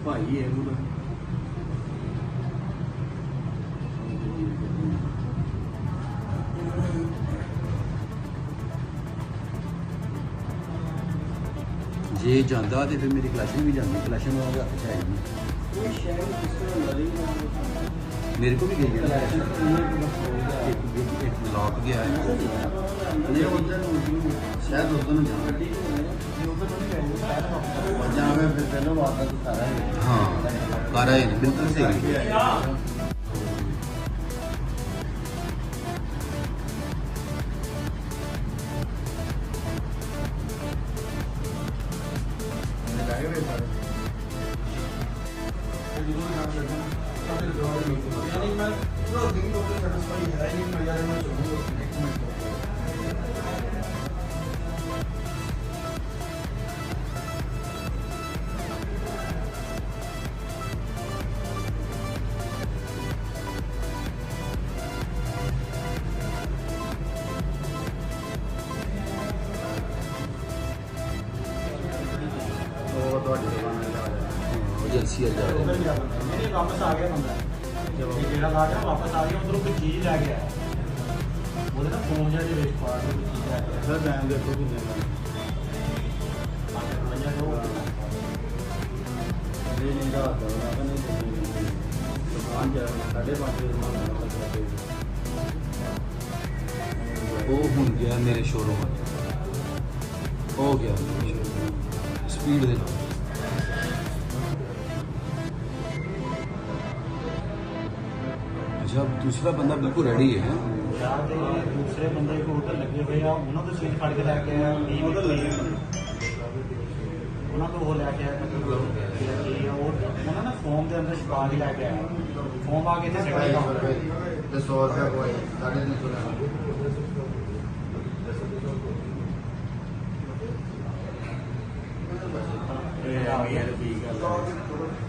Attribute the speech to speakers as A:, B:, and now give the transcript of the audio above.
A: ਭਾਈ ਹੈ ਉਹਦਾ। ਜੇ ਜਾਂਦਾ ਤੇ ਫਿਰ ਮੇਰੀ ਕਲਾਸ਼ਨ ਵੀ ਜਾਂਦੀ, ਕਲਾਸ਼ਨ ਉਹਦੇ ਹੱਥ 'ਚ ਆਈ ਮੇਰੇ को भी गई है एक लॉक गया है शायद उधर जाना फिर पहले वापस सारा हाँ सारा ही बिल्कुल सही एजेंसी
B: वापस आ गया बंदा जेड़ा ला के वापस आ गया उधरों कोई चीज लै गया ਉਹਦੇ ਨਾਲ ਫੋਨ ਜਿਹੜਾ ਦੇ ਵਿੱਚ ਪਾ ਕੇ ਕੋਈ ਚੀਜ਼ ਲੈ ਕੇ ਸਰ ਟਾਈਮ ਦੇਖੋ ਕਿੰਨੇ ਦਾ ਨਹੀਂ ਰਾਤ ਦਾ ਨਹੀਂ ਦੁਕਾਨ ਜਾ 5:30 ਵਜੇ
A: ਉਹ ਹੁਣ ਗਿਆ ਮੇਰੇ ਸ਼ੋਰੂਮ ਹੋ ਗਿਆ ਸਪੀਡ ਦੇ ਨਾਲ जब दूसरा बंदा बिल्कुल रेडी है
B: दूसरे बंदे को होटल लगे हुए हैं उन्होंने तो चीज फड़ के लैके आया उन्होंने तो वो लैके आया उन्होंने फोम के अंदर छुपा के लैके आया फोम आके थे
A: 100 रुपया कोई 350
B: ठीक है